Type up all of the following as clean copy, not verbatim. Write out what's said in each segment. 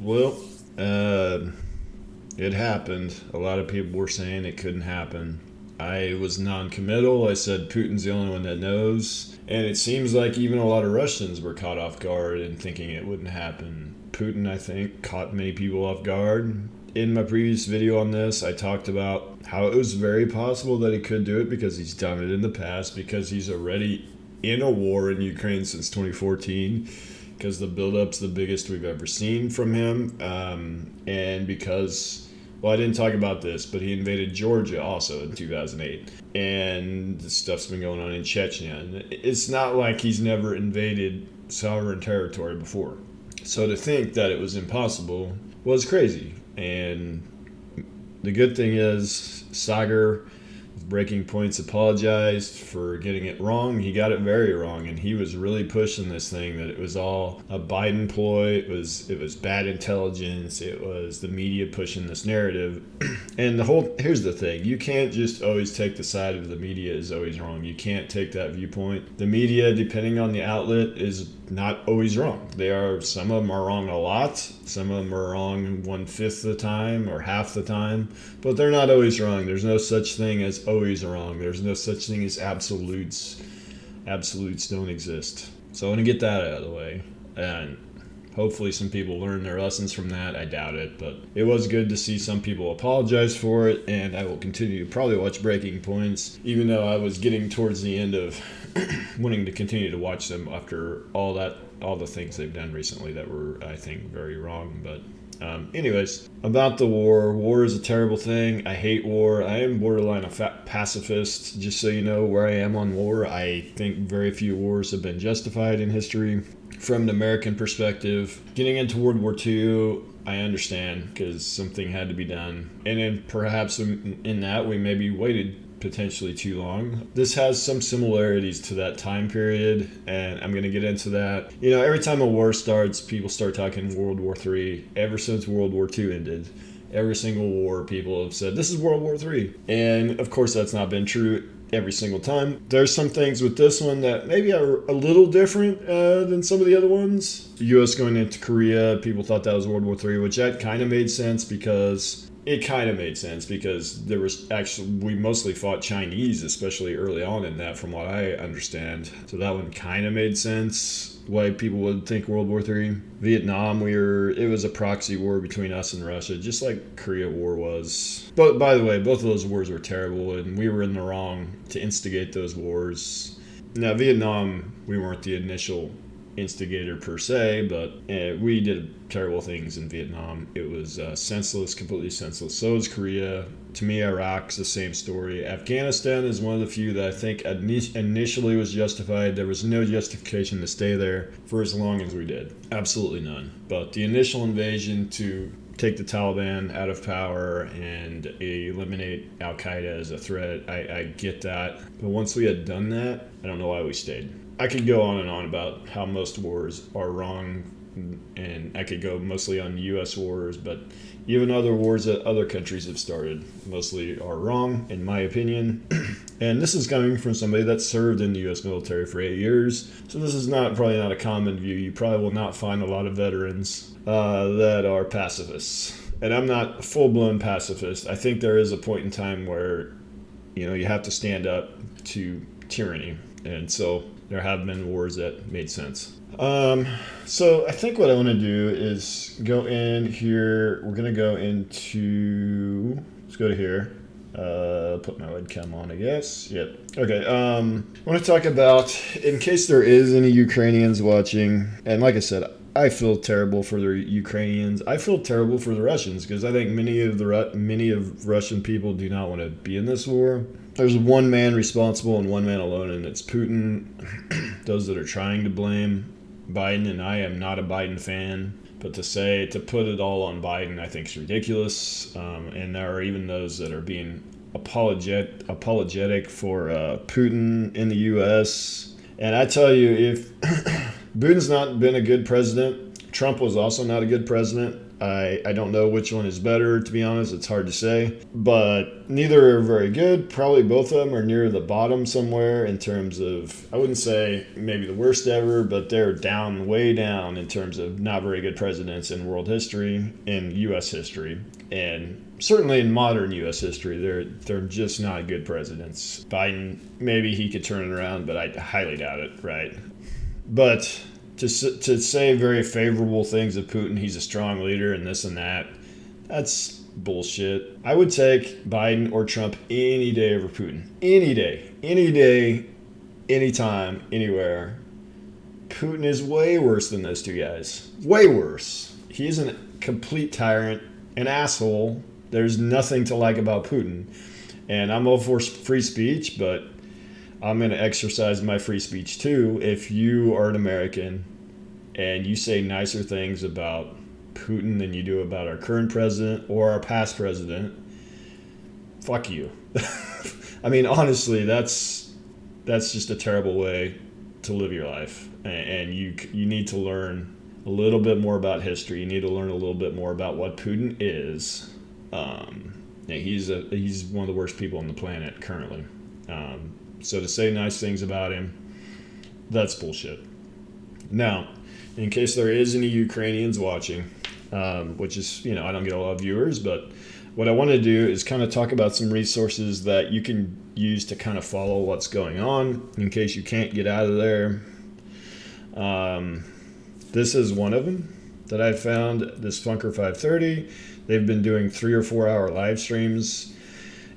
Well, uh, it happened. A lot of people were saying it couldn't happen. I was non-committal. I said Putin's the only one that knows. And it seems like even a lot of Russians were caught off guard and thinking it wouldn't happen. Putin, I think, caught many people off guard. In my previous video on this, I talked about how it was very possible that he could do it because he's done it in the past, because he's already in a war in Ukraine since 2014, because the build-up's the biggest we've ever seen from him, and because, well, I didn't talk about this, but he invaded Georgia also in 2008, and the stuff's been going on in Chechnya, and it's not like he's never invaded sovereign territory before. So to think that it was impossible was crazy, and the good thing is Sagar, Breaking Points, apologized for getting it wrong. He got it very wrong, and he was really pushing this thing that it was all a Biden ploy. It was bad intelligence. It was the media pushing this narrative. And here's the thing: you can't just always take the side of the media is always wrong. You can't take that viewpoint. The media, depending on the outlet, is not always wrong. Some of them are wrong a lot. Some of them are wrong 1/5 the time or half the time, but they're not always wrong. There's no such thing as always wrong. There's no such thing as absolutes. Absolutes don't exist. So I want to get that out of the way, and hopefully some people learn their lessons from that. I doubt it, but it was good to see some people apologize for it, and I will continue to probably watch Breaking Points, even though I was getting towards the end of wanting to continue to watch them after all the things they've done recently that were, I think, very wrong. But anyways, about the war. War is a terrible thing. I hate war. I am borderline a pacifist, just so you know where I am on war. I think very few wars have been justified in history. From an American perspective, getting into World War II, I understand because something had to be done. And then perhaps in that we maybe waited potentially too long. This has some similarities to that time period, and I'm going to get into that. You know, every time a war starts, people start talking World War III. Ever since World War II ended, every single war, people have said, this is World War III. And of course, that's not been true every single time. There's some things with this one that maybe are a little different than some of the other ones. The U.S. going into Korea, people thought that was World War III, which that kind of made sense because there was actually, we mostly fought Chinese, especially early on in that, from what I understand. So that one kind of made sense why people would think World War III. Vietnam, it was a proxy war between us and Russia, just like Korea War was. But by the way, both of those wars were terrible, and we were in the wrong to instigate those wars. Now, Vietnam, we weren't the initial instigator per se, but we did terrible things in Vietnam. It was senseless, completely senseless. So is Korea. To me, Iraq's the same story. Afghanistan is one of the few that I think initially was justified. There was no justification to stay there for as long as we did. Absolutely none. But the initial invasion to take the Taliban out of power and eliminate Al-Qaeda as a threat, I get that. But once we had done that, I don't know why we stayed. I could go on and on about how most wars are wrong, and I could go mostly on U.S. wars, but even other wars that other countries have started mostly are wrong, in my opinion. And this is coming from somebody that served in the U.S. military for 8 years, so this is probably not a common view. You probably will not find a lot of veterans that are pacifists. And I'm not a full-blown pacifist. I think there is a point in time where, you have to stand up to tyranny, and so there have been wars that made sense. So I think what I want to do is go in here. We're going to go let's go to here. Put my webcam on, I guess. Yep. Okay. I want to talk about, in case there is any Ukrainians watching, and like I said, I feel terrible for the Ukrainians. I feel terrible for the Russians because I think many of Russian people do not want to be in this war. There's one man responsible and one man alone, and it's Putin. Those that are trying to blame Biden, and I am not a Biden fan, but to put it all on Biden, I think is ridiculous. And there are even those that are being apologetic for Putin in the U.S. And I tell you, if Putin's not been a good president, Trump was also not a good president. I don't know which one is better, to be honest. It's hard to say. But neither are very good. Probably both of them are near the bottom somewhere in terms of, I wouldn't say maybe the worst ever, but they're down, way down in terms of not very good presidents in world history, in U.S. history. And certainly in modern U.S. history, they're just not good presidents. Biden, maybe he could turn it around, but I highly doubt it, right? But to say very favorable things of Putin, he's a strong leader and this and that, that's bullshit. I would take Biden or Trump any day over Putin. Any day, anytime, anywhere. Putin is way worse than those two guys. Way worse. He's a complete tyrant, an asshole. There's nothing to like about Putin. And I'm all for free speech, but I'm going to exercise my free speech too. If you are an American and you say nicer things about Putin than you do about our current president or our past president, fuck you. I mean, honestly, that's just a terrible way to live your life. And you need to learn a little bit more about history. You need to learn a little bit more about what Putin is. He's one of the worst people on the planet currently. So to say nice things about him, that's bullshit. Now, in case there is any Ukrainians watching, which is, I don't get a lot of viewers, but what I want to do is kind of talk about some resources that you can use to kind of follow what's going on in case you can't get out of there. This is one of them that I found, this Funker 530. They've been doing 3 or 4 hour live streams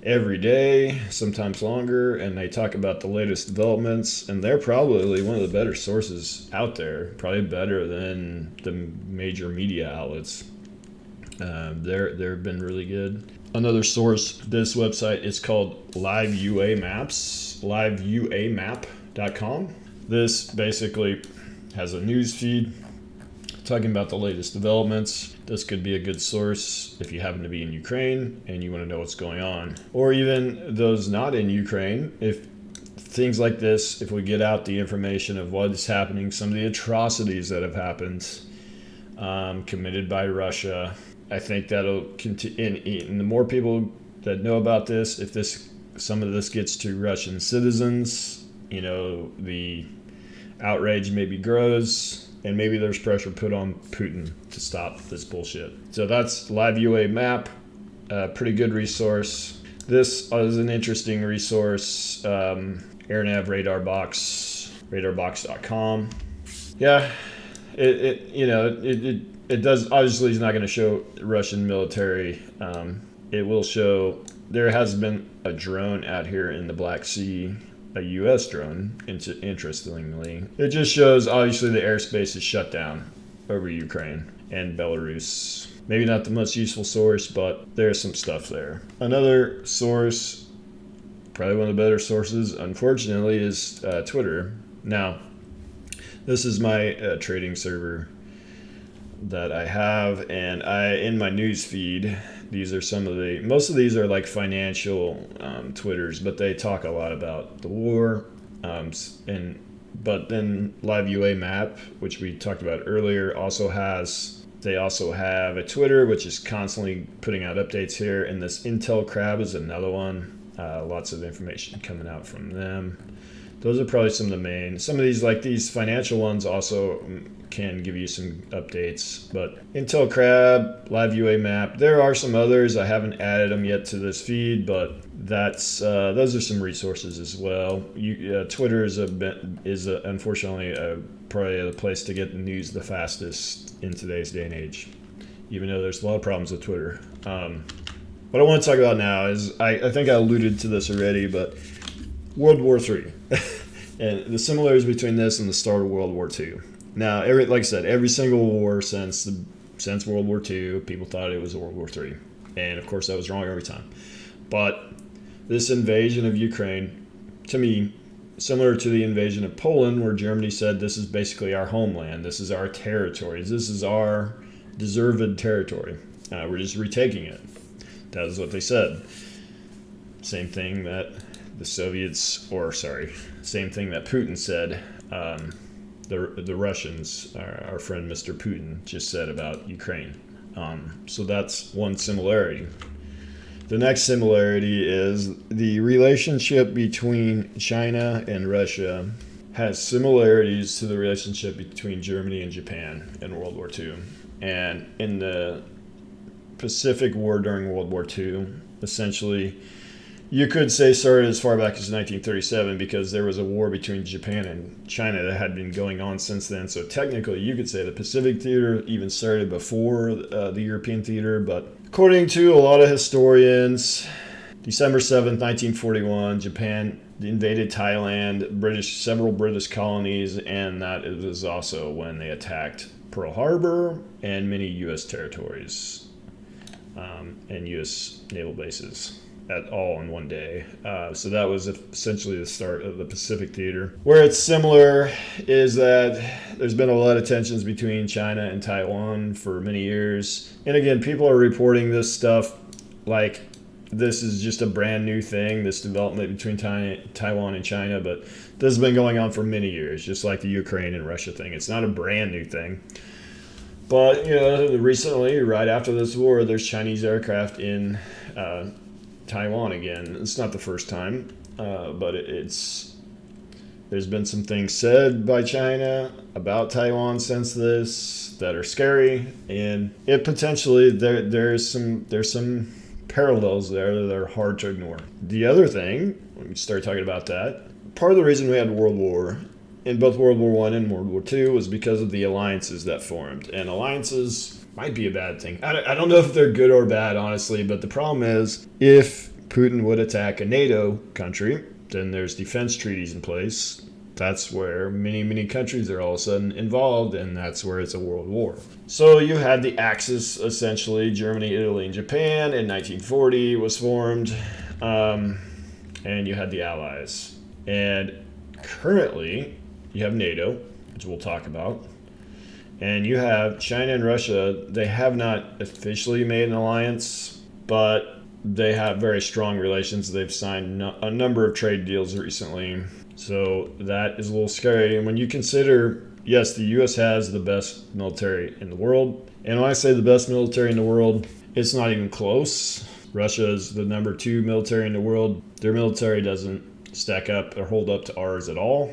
every day, sometimes longer, and they talk about the latest developments, and they're probably one of the better sources out there, probably better than the major media outlets. They've been really good. Another source, this website is called liveuamap.com. This basically has a news feed talking about the latest developments. This could be a good source if you happen to be in Ukraine and you want to know what's going on. Or even those not in Ukraine, if things like this, if we get out the information of what is happening, some of the atrocities that have happened committed by Russia, I think that'll continue. And the more people that know about this, if some of this gets to Russian citizens, the outrage maybe grows. And maybe there's pressure put on Putin to stop this bullshit. So that's Live UA Map, pretty good resource. This is an interesting resource, AirNav Radar Box, radarbox.com. Yeah, it does. Obviously, it's not going to show Russian military. It will show there has been a drone out here in the Black Sea. A U.S. drone, interestingly. It just shows, obviously, the airspace is shut down over Ukraine and Belarus. Maybe not the most useful source, but there's some stuff there. Another source, probably one of the better sources, unfortunately, is Twitter. Now, this is my trading server that I have, and in my news feed, these are most of these are like financial Twitters, but they talk a lot about the war. But then Live UA Map, which we talked about earlier, they also have a Twitter, which is constantly putting out updates here. And this Intel Crab is another one. Lots of information coming out from them. Those are probably some of the main. Some of these, like these financial ones, also can give you some updates. But Intel Crab, Live UA Map. There are some others. I haven't added them yet to this feed, but those are some resources as well. Twitter is unfortunately probably the place to get the news the fastest in today's day and age, even though there's a lot of problems with Twitter. What I want to talk about now is, I think I alluded to this already, but World War III and the similarities between this and the start of World War II. Now, like I said, every single war since World War II, people thought it was World War III. And of course, that was wrong every time. But this invasion of Ukraine, to me, similar to the invasion of Poland, where Germany said this is basically our homeland, this is our territory, this is our deserved territory. We're just retaking it. That is what they said. Same thing that Putin said the Russians, our friend Mr. Putin, just said about Ukraine. So that's one similarity. The next similarity is the relationship between China and Russia has similarities to the relationship between Germany and Japan in World War II. And in the Pacific War during World War II, essentially, you could say started as far back as 1937 because there was a war between Japan and China that had been going on since then. So technically, you could say the Pacific Theater even started before the European Theater. But according to a lot of historians, December 7th, 1941, Japan invaded Thailand, several British colonies, and that was also when they attacked Pearl Harbor and many U.S. territories and U.S. naval bases at all in one day. So that was essentially the start of the Pacific Theater. Where it's similar is that there's been a lot of tensions between China and Taiwan for many years. And again, people are reporting this stuff like this is just a brand new thing, this development between Taiwan and China, but this has been going on for many years, just like the Ukraine and Russia thing. It's not a brand new thing. But, recently, right after this war, there's Chinese aircraft in Taiwan again. It's not the first time, but there's been some things said by China about Taiwan since this that are scary, and it potentially there's some parallels there that are hard to ignore. The other thing, when we start talking about that, part of the reason we had World War in both World War I and World War II was because of the alliances that formed, and alliances might be a bad thing. I don't know if they're good or bad, honestly, but the problem is if Putin would attack a NATO country, then there's defense treaties in place. That's where many countries are all of a sudden involved, and that's where it's a world war. So you had the Axis, essentially, Germany, Italy, and Japan in 1940 was formed, and you had the Allies. And currently, you have NATO, which we'll talk about. And you have China and Russia. They have not officially made an alliance, but they have very strong relations. They've signed a number of trade deals recently. So that is a little scary. And when you consider, yes, the U.S. has the best military in the world. And when I say the best military in the world, it's not even close. Russia is the number 2 military in the world. Their military doesn't stack up or hold up to ours at all.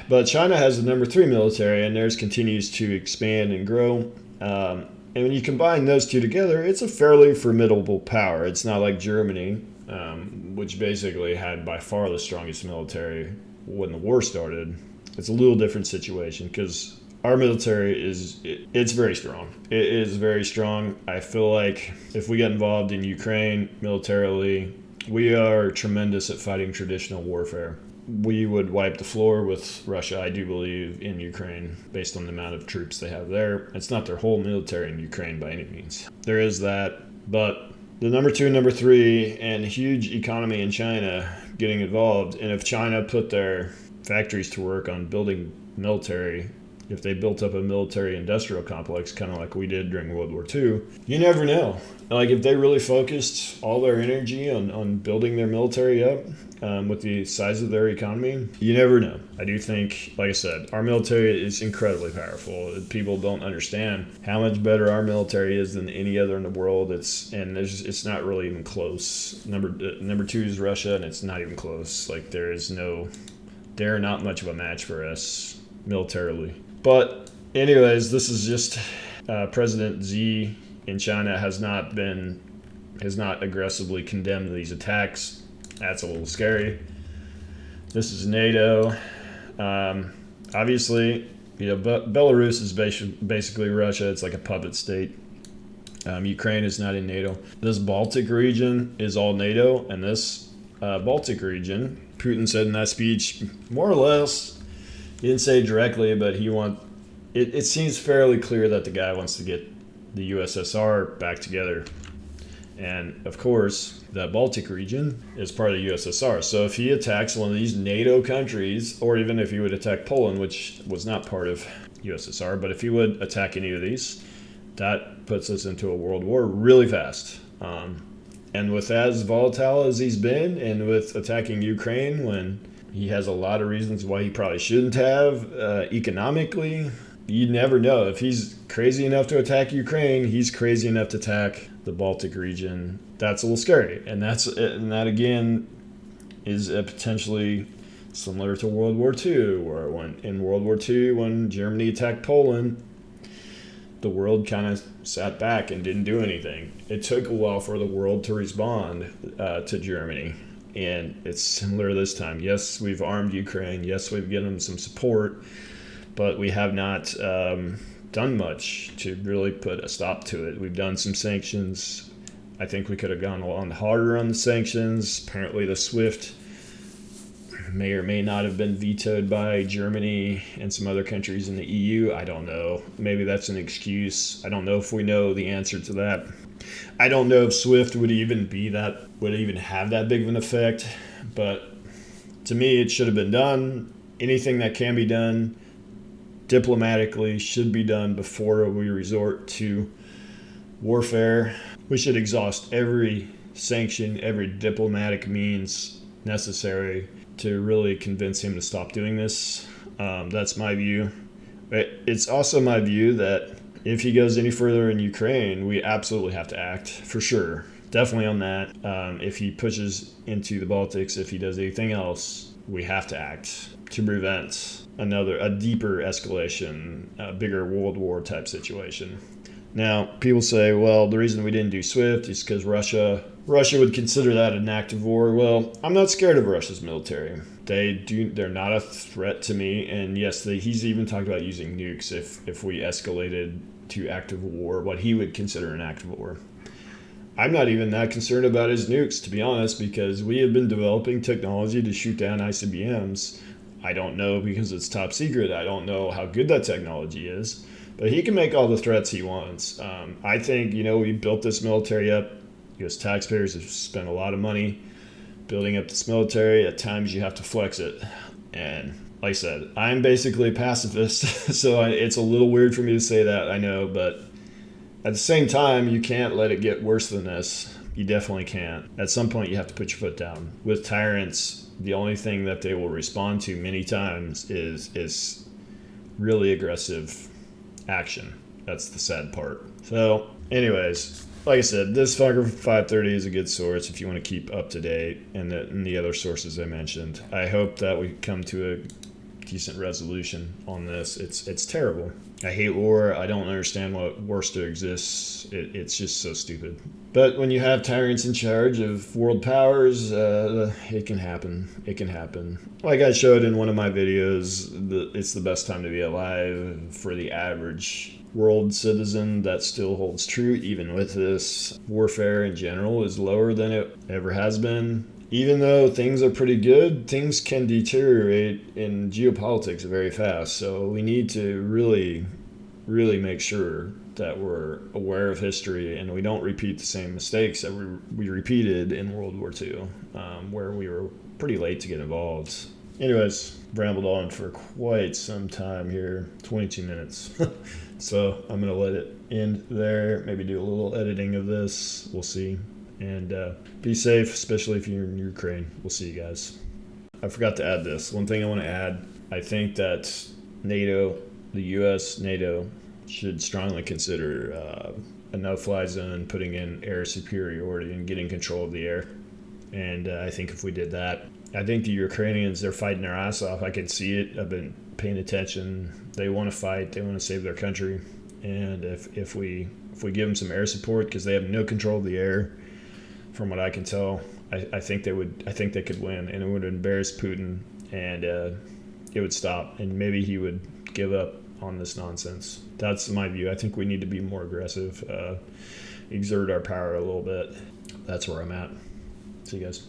But China has the number 3 military, and theirs continues to expand and grow. And when you combine those two together, it's a fairly formidable power. It's not like Germany, which basically had by far the strongest military when the war started. It's a little different situation because our military it's very strong. It is very strong. I feel like if we get involved in Ukraine militarily, we are tremendous at fighting traditional warfare. We would wipe the floor with Russia, I do believe, in Ukraine based on the amount of troops they have there. It's not their whole military in Ukraine by any means. There is that, but the number 2 and number 3 and huge economy in China getting involved, and if China put their factories to work on building military, if they built up a military industrial complex kind of like we did during World War II, you never know. Like if they really focused all their energy on building their military up with the size of their economy, you never know. I do think, like I said, our military is incredibly powerful. People don't understand how much better our military is than any other in the world. It's not really even close. Number 2 is Russia, and it's not even close. Like they're not much of a match for us militarily. But anyways, this is just President Xi in China has not aggressively condemned these attacks. That's a little scary. This is NATO. Obviously, Belarus is basically Russia. It's like a puppet state. Ukraine is not in NATO. This Baltic region is all NATO, and this Baltic region, Putin said in that speech, more or less, he didn't say it directly, but it seems fairly clear that the guy wants to get the USSR back together. And of course, that Baltic region is part of the USSR. So if he attacks one of these NATO countries, or even if he would attack Poland, which was not part of USSR, but if he would attack any of these, that puts us into a world war really fast. And with as volatile as he's been, and with attacking Ukraine when He has a lot of reasons why he probably shouldn't have. Economically, you never know. If he's crazy enough to attack Ukraine, he's crazy enough to attack the Baltic region. That's a little scary. And that again is potentially similar to World War II, where in World War II, when Germany attacked Poland, the world kind of sat back and didn't do anything. It took a while for the world to respond to Germany. And it's similar this time. Yes, we've armed Ukraine. Yes, we've given them some support. But we have not done much to really put a stop to it. We've done some sanctions. I think we could have gone a lot harder on the sanctions. Apparently the SWIFT may or may not have been vetoed by Germany and some other countries in the EU. I don't know. Maybe that's an excuse. I don't know if we know the answer to that. I don't know if SWIFT would even have that big of an effect. But to me, it should have been done. Anything that can be done diplomatically should be done before we resort to warfare. We should exhaust every sanction, every diplomatic means necessary to really convince him to stop doing this. That's my view. It's also my view that if he goes any further in Ukraine, we absolutely have to act, for sure. Definitely on that. If he pushes into the Baltics, if he does anything else, we have to act to prevent a deeper escalation, a bigger World War type situation. Now, people say, well, the reason we didn't do SWIFT is because Russia would consider that an act of war. Well, I'm not scared of Russia's military. They're not a threat to me. And yes, he's even talked about using nukes if we escalated to active war, what he would consider an act of war. I'm not even that concerned about his nukes, to be honest, because we have been developing technology to shoot down ICBMs. I don't know because it's top secret. I don't know how good that technology is. But he can make all the threats he wants. I think, we built this military up. U.S. taxpayers have spent a lot of money building up this military. At times you have to flex it. And like I said, I'm basically a pacifist, so it's a little weird for me to say that, I know. But at the same time, you can't let it get worse than this. You definitely can't. At some point, you have to put your foot down. With tyrants, the only thing that they will respond to many times is really aggressive action. That's the sad part. So, anyways, like I said, this Fucker 530 is a good source if you want to keep up to date and the other sources I mentioned. I hope that we come to a decent resolution on this. It's terrible. I hate war. I don't understand what war still exists. It's just so stupid. But when you have tyrants in charge of world powers, it can happen. It can happen. Like I showed in one of my videos, it's the best time to be alive for the average world citizen. That still holds true, even with this. Warfare in general is lower than it ever has been. Even though things are pretty good, things can deteriorate in geopolitics very fast. So we need to really, really make sure that we're aware of history and we don't repeat the same mistakes that we repeated in World War II, where we were pretty late to get involved. Anyways, rambled on for quite some time here, 22 minutes. So I'm going to let it end there, maybe do a little editing of this. We'll see. And be safe, especially if you're in Ukraine. We'll see you guys. I forgot to add this. One thing I want to add, I think that NATO, the U.S., NATO, should strongly consider a no-fly zone, putting in air superiority and getting control of the air. And I think if we did that, I think the Ukrainians, they're fighting their ass off. I can see it. I've been paying attention. They want to fight. They want to save their country. And if we give them some air support, because they have no control of the air, from what I can tell, I think they would. I think they could win, and it would embarrass Putin, and it would stop, and maybe he would give up on this nonsense. That's my view. I think we need to be more aggressive, exert our power a little bit. That's where I'm at. See you guys.